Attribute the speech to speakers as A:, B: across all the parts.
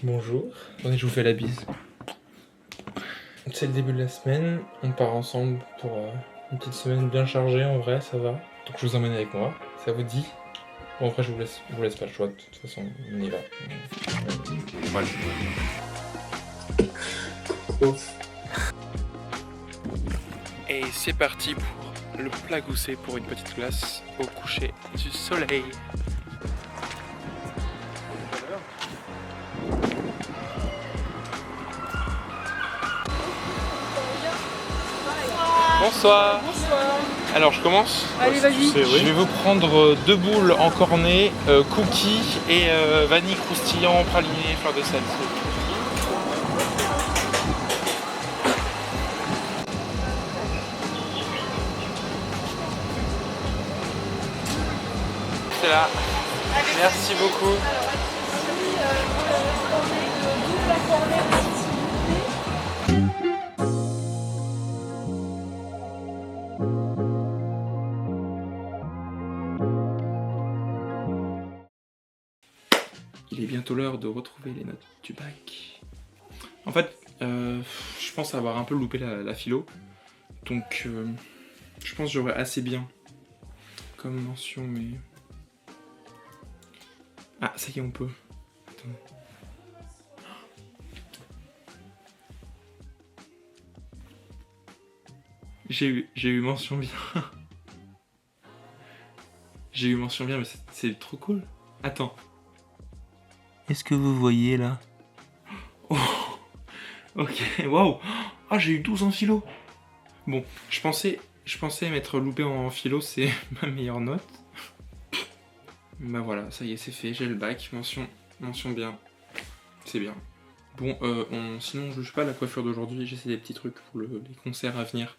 A: Bonjour. Attendez, je vous fais la bise. C'est le début de la semaine. On part ensemble pour une petite semaine bien chargée en vrai, ça va. Donc je vous emmène avec moi. Ça vous dit? Bon après je vous laisse pas le choix. De toute façon, on y va.
B: Voilà.
A: Et c'est parti pour le plat goussé pour une petite glace au coucher du soleil. Bonsoir.
C: Bonsoir.
A: Alors je commence.
C: Allez, vas-y.
A: Je vais vous prendre 2 boules en cornet, cookies et vanille croustillant, praliné, fleur de sel. C'est là. Merci beaucoup. Il est bientôt l'heure de retrouver les notes du bac. En fait, je pense avoir un peu loupé la philo. Donc, je pense que j'aurai assez bien comme mention, mais... Ah, ça y est, on peut. Attends. J'ai eu mention bien. J'ai eu mention bien, mais c'est trop cool. Attends. Est-ce que vous voyez là? Oh, ok, waouh. Ah, j'ai eu 12 en philo. Bon, je pensais m'être loupé en philo, c'est ma meilleure note. Bah voilà, ça y est, c'est fait, j'ai le bac, mention bien. C'est bien. Bon, sinon je juge pas la coiffure d'aujourd'hui, j'essaie des petits trucs pour les concerts à venir.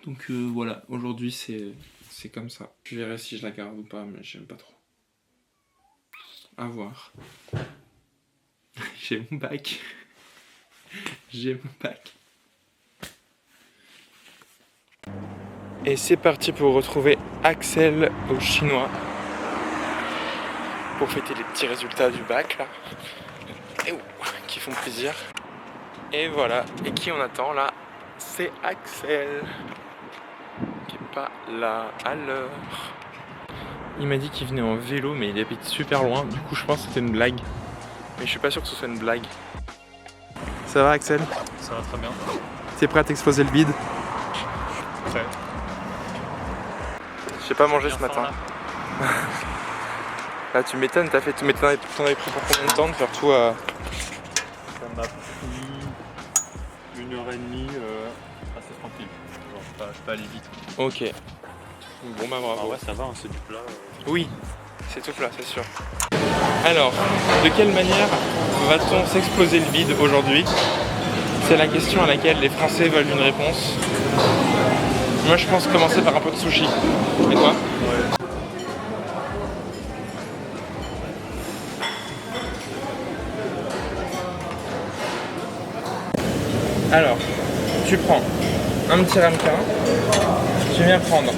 A: Donc voilà, aujourd'hui c'est comme ça. Je verrai si je la garde ou pas, mais j'aime pas trop. À voir. J'ai mon bac. J'ai mon bac. Et c'est parti pour retrouver Axel au chinois. Pour fêter les petits résultats du bac là. Et qui font plaisir. Et voilà. Et qui on attend là? C'est Axel. Qui est pas là à l'heure. Il m'a dit qu'il venait en vélo, mais il habite super loin. Du coup, je pense que c'était une blague. Mais je suis pas sûr que ce soit une blague. Ça va, Axel?
B: Ça va très bien.
A: T'es prêt à t'exploser le bide?
B: Prêt.
A: J'ai pas mangé ce matin. Là, tu m'étonnes, t'en avais pris pour combien de temps de faire tout à...
B: Ça m'a pris 1h30 assez tranquille. Genre, je peux aller vite.
A: Ok. Bon bah bravo.
B: Ah ouais, ça va, hein, c'est du plat.
A: Oui, c'est tout plat, c'est sûr. Alors, de quelle manière va-t-on s'exploser le vide aujourd'hui? C'est la question à laquelle les Français veulent une réponse. Moi, je pense commencer par un peu de sushi. Et toi?
B: Ouais.
A: Alors, tu prends un petit ramequin, tu viens prendre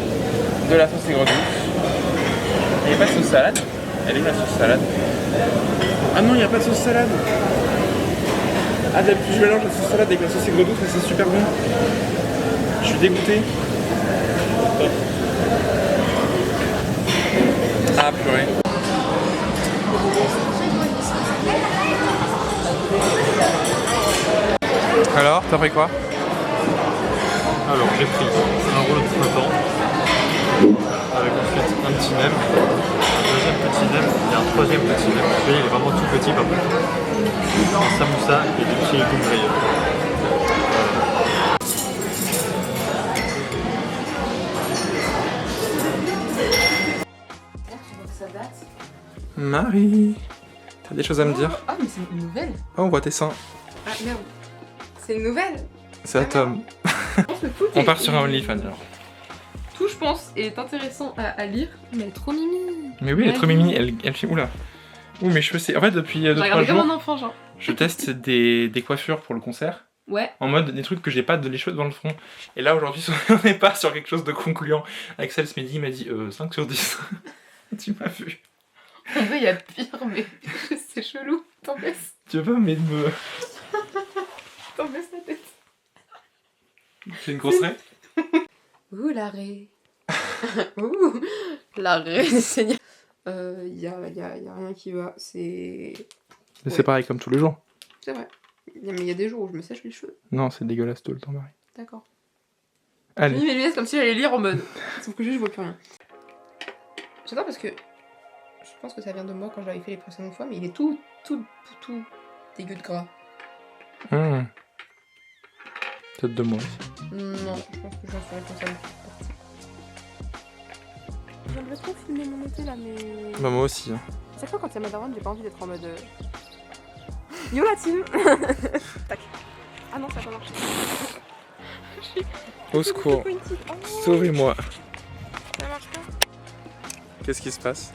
A: de la sauce aigre douce. Il n'y a pas de sauce salade? Elle est où la sauce salade? Ah non, il n'y a pas de sauce salade! Ah, d'habitude je mélange la sauce salade avec la sauce aigre douce et c'est super bon. Je suis dégoûté. Ah, purée. Alors, t'as pris quoi?
B: Alors, j'ai pris un rouleau de flottant avec ensuite un petit nem, un deuxième petit nem et un troisième petit nem. Celui-là, il est vraiment tout petit par contre. Un samoussa et des petits légumes grillés.
A: Marie, t'as des choses à me dire?
C: Ah, mais c'est une nouvelle.
A: Oh, on voit tes seins.
C: Ah, merde. C'est une nouvelle.
A: C'est à Tom.
C: Je pense que tout
A: On
C: est-
A: part sur un OnlyFans alors.
C: Tout, je pense, est intéressant à lire, mais elle est trop mimi.
A: Mais oui, elle est trop mimi, elle fait... Oula. Ouh, mes cheveux, c'est... En fait, depuis 2-3
C: Regarde comme
A: jours,
C: un enfant, genre.
A: je teste des coiffures pour le concert.
C: Ouais.
A: En mode des trucs que j'ai pas les cheveux devant le front. Et là, aujourd'hui, on n'est pas sur quelque chose de concluant. Axel ce midi, il m'a dit 5 sur 10. Tu m'as vu.
C: En vrai, il y a pire, mais c'est chelou. T'en baisses.
A: Tu veux pas me...
C: T'en baisses la tête.
A: C'est une grosse raie?
C: Ouh, l'arrêt. Ouh, l'arrêt, Seigneur. Y a rien qui va. C'est
A: C'est pareil comme tous les jours.
C: C'est vrai. Mais il y a des jours où je me sèche les cheveux.
A: Non, c'est dégueulasse tout le temps, Marie.
C: D'accord.
A: Allez.
C: J'ai mis mes lunettes comme si j'allais lire en mode. Sauf que juste, je vois plus rien. J'adore parce que je pense que ça vient de moi quand j'avais fait les précédentes fois, mais il est tout dégueu de gras.
A: Peut-être de moi aussi.
C: Non, je pense que j'en suis responsable. J'aimerais trop filmer mon été là, mais.
A: Bah moi aussi. Hein.
C: À chaque fois quand c'est ma daronne, j'ai pas envie d'être en mode. Yo la team. Tac. Ah non, ça a pas marché.
A: Au secours.
C: Oh,
A: Sauvez-moi.
C: ça marche pas.
A: Qu'est-ce qui se passe?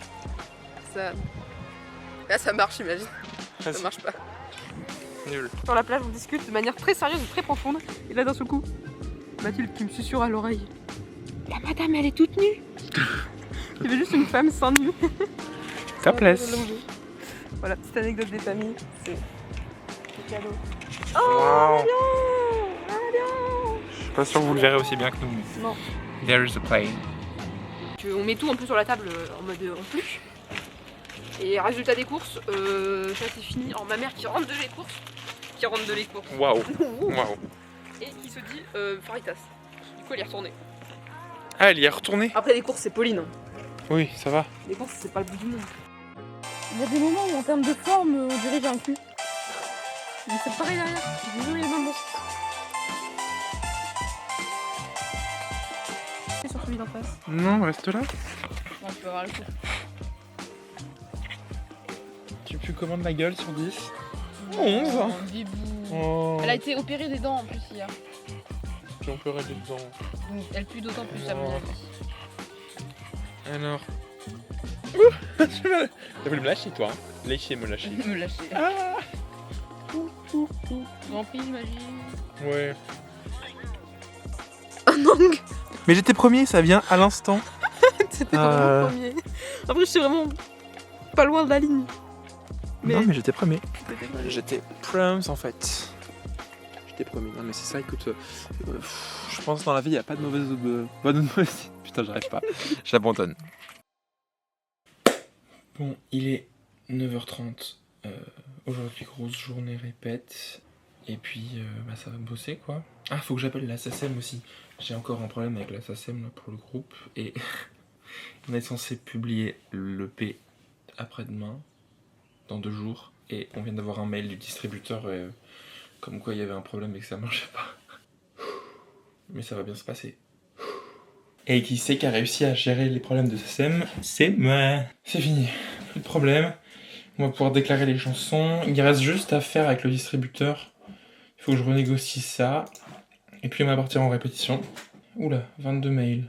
C: Ça. Là, ça marche, imagine. Ça marche pas.
A: Nul.
C: Sur la plage, on discute de manière très sérieuse et très profonde. Et là, d'un seul coup, Mathilde qui me susurre à l'oreille. La madame, elle est toute nue. Il y avait juste une femme sans nue.
A: Ça place.
C: Voilà, petite anecdote des familles. C'est cadeau.
A: Wow.
C: Avion.
A: Je suis pas sûr que vous le verrez aussi bien que nous. Mais...
C: Non.
A: There is a plane.
C: On met tout un peu sur la table en mode en plus. Et résultat des courses, ça c'est fini. Alors ma mère qui rentre de les courses.
A: Waouh. Waouh.
C: Et qui se dit Faritas. Du coup elle est retournée.
A: Ah, elle y est retournée?
C: Après les courses c'est Pauline. Hein.
A: Oui, ça va.
C: Les courses c'est pas le bout du monde. Il y a des moments où en termes de forme on dirait j'ai un cul. Mais c'est pareil derrière. J'ai joué les mains. C'est sur celui d'en face.
A: Non, reste là.
C: On peut avoir le coup.
A: Tu plus commandes la gueule sur 10? 11.
C: Bibou.
A: Oh.
C: Elle a été opérée des dents en plus hier.
A: Puis on peut régler dedans.
C: Donc elle pue d'autant plus à mon
A: Oh.
C: avis.
A: Alors. T'as voulu me lâcher toi, hein? Lécher, me lâcher.
C: Me lâcher.
A: Ah.
C: Rempli, j'imagine.
A: Ouais.
C: Ah non.
A: Mais j'étais premier, ça vient à l'instant.
C: C'était vraiment premier. Après, j'étais vraiment pas loin de la ligne.
A: Non, mais j'étais premier.
C: T'étais pas-
A: J'étais proms en fait. J'étais premier. Non, mais c'est ça, écoute. Je pense que dans la vie, il n'y a pas de mauvaise. Bonne ou de mauvaise. Putain, j'arrive pas. J'abandonne. Bon, il est 9h30. Aujourd'hui, grosse journée répète. Et puis, bah, ça va bosser quoi. Ah, faut que j'appelle la SACEM aussi. J'ai encore un problème avec la SACEM là, pour le groupe. Et on est censé publier le P après-demain, dans 2 jours. Et on vient d'avoir un mail du distributeur comme quoi il y avait un problème et que ça marchait pas. Mais ça va bien se passer. Et qui c'est qui a réussi à gérer les problèmes de SACEM? C'est moi. C'est fini, plus de problème. On va pouvoir déclarer les chansons. Il reste juste à faire avec le distributeur. Il faut que je renégocie ça. Et puis on va partir en répétition. Oula, 22 mails.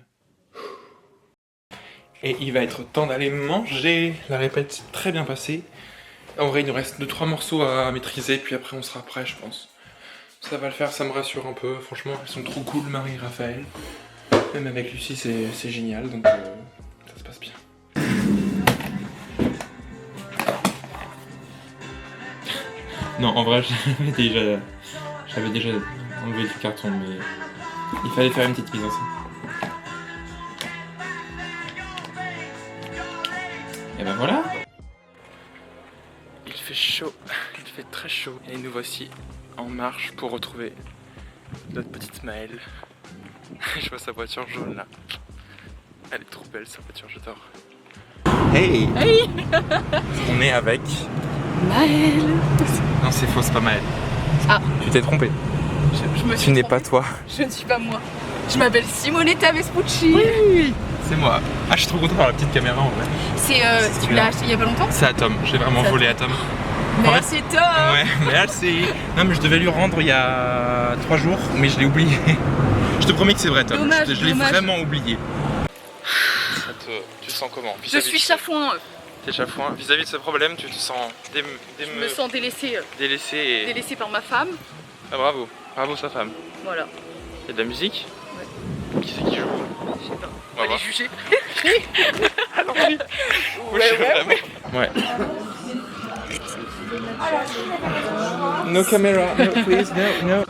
A: Et il va être temps d'aller manger. La répète s'est très bien passée. En vrai, il nous reste 2-3 morceaux à maîtriser, puis après on sera prêt, je pense. Ça va le faire, ça me rassure un peu. Franchement, elles sont trop cool, Marie et Raphaël. Même avec Lucie, c'est génial, donc ça se passe bien. Non, en vrai, j'avais déjà enlevé du carton, mais il fallait faire une petite mise en scène. Et ben voilà. Il fait chaud, il fait très chaud. Et nous voici en marche pour retrouver notre petite Maëlle. Je vois sa voiture jaune là. Elle est trop belle sa voiture, j'adore. Hey, hey. On est avec...
C: Maëlle.
A: Non, c'est faux, c'est pas Maëlle.
C: Ah.
A: Tu t'es trompé.
C: Je me suis
A: Tu n'es
C: trompée.
A: pas toi.
C: Je ne suis pas moi. Je m'appelle Simonetta Vespucci.
A: Oui, c'est moi. Ah, je suis trop content d'avoir la petite caméra en vrai.
C: C'est
A: C'est
C: tu l'as acheté il y a pas longtemps?
A: C'est à Tom, j'ai vraiment
C: C'est à
A: volé
C: Tom.
A: à Tom.
C: Merci Tom.
A: Ouais, merci. Non, mais je devais lui rendre il y a 3 jours, mais je l'ai oublié. Je te promets que c'est vrai, Tom.
C: Dommage,
A: Je l'ai
C: dommage.
A: vraiment oublié. Tu te sens comment?
C: Je suis chafouin.
A: T'es chafouin. Vis-à-vis de ce problème, tu te sens
C: Je me sens délaissée.
A: délaissé et...
C: Délaissée par ma femme.
A: Ah, bravo. Bravo sa femme.
C: Voilà.
A: Il y a de la musique?
C: Ouais.
A: Qui c'est qui joue?
C: Je sais pas.
A: On va
C: On va
A: voir.
C: les juger.
A: Alors oui. Oui, je suis vraiment... Ouais. No camera, no please, no.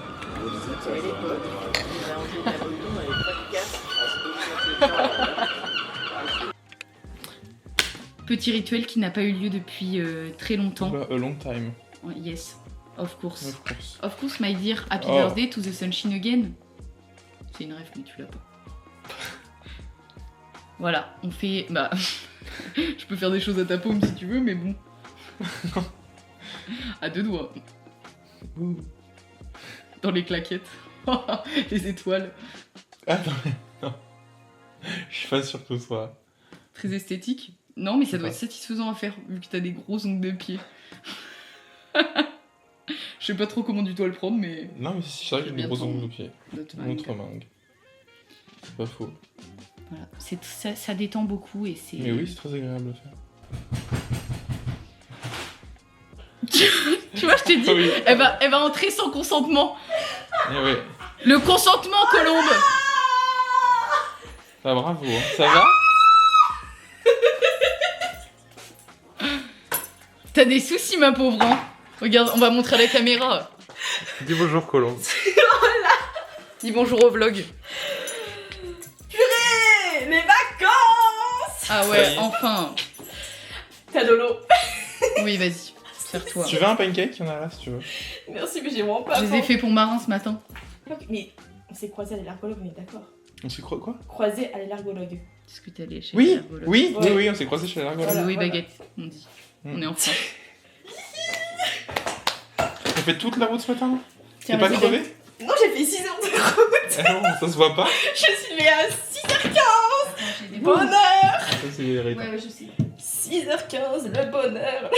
D: Petit rituel qui n'a pas eu lieu depuis très longtemps.
A: A long time.
D: Yes, of course.
A: Of course.
D: Of course, my dear. Happy
A: Oh.
D: birthday to the sunshine again. C'est une rêve, mais tu l'as pas. Voilà, on fait... Bah... Je peux faire des choses à ta paume si tu veux, mais bon. À deux doigts.
A: Ouh.
D: Dans les claquettes. Les étoiles.
A: Attends, non. Je suis pas sûr que ce soit.
D: Très esthétique. Non, mais ça doit
A: pas.
D: être satisfaisant à faire, vu que t'as des gros ongles de pied. Je sais pas trop comment tu dois le prendre, mais...
A: Non, mais si, c'est vrai que j'ai des gros
D: Bientôt.
A: ongles de pied.
D: Notre
A: Montre
D: mangue.
A: mangue. C'est pas faux.
D: Voilà. Ça détend beaucoup et c'est...
A: Mais oui, c'est très agréable à faire.
D: Tu vois, je t'ai dit,
A: Ah oui.
D: elle va entrer sans consentement.
A: Eh ouais.
D: Le consentement, Colombe.
A: Ah, bravo, hein. Ça va?
D: T'as des soucis, ma pauvre, hein. Regarde, on va montrer à la caméra.
B: Dis bonjour, Colombe.
D: Dis bonjour au vlog.
C: Purée, les vacances.
D: Ah ouais, enfin.
C: T'as de l'eau.
D: Oui, vas-y, sers-toi.
A: Tu veux un pancake? Il y en a là si tu veux.
C: Merci, mais j'ai vraiment pas
D: Je les ai fait pour Marin ce matin.
C: Mais on s'est croisés à l'allergologue, on est d'accord.
A: On s'est quoi?
C: Croisés à l'allergologue.
D: Est-ce que t'es allé chez
A: Oui,
D: l'allergologue?
A: oui,
C: Ouais.
A: oui, on s'est croisés chez la
C: Voilà.
D: Oui, baguette, on dit.
A: Mm.
D: On est en France.
A: T'as fait toute la route ce matin?
C: Tiens,
A: T'es pas
C: vas-y,
A: crevé?
C: Non, j'ai fait 6 heures de route.
A: Eh non, ça se voit pas.
C: Je suis levée à 6h15. Bonheur.
A: Ça, c'est irritant.
D: Ouais, je sais.
C: 6h15, le bonheur.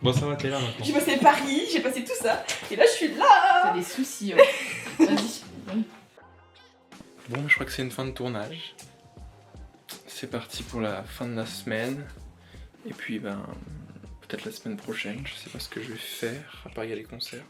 A: Bon, ça va, t'es là maintenant.
C: J'ai passé Paris, j'ai passé tout ça. Et là, je suis
D: T'as
C: là.
D: des soucis, hein. Vas-y.
A: Bon, je crois que c'est une fin de tournage. C'est parti pour la fin de la semaine. Et puis, ben, peut-être la semaine prochaine. Je sais pas ce que je vais faire, à part y aller concerts.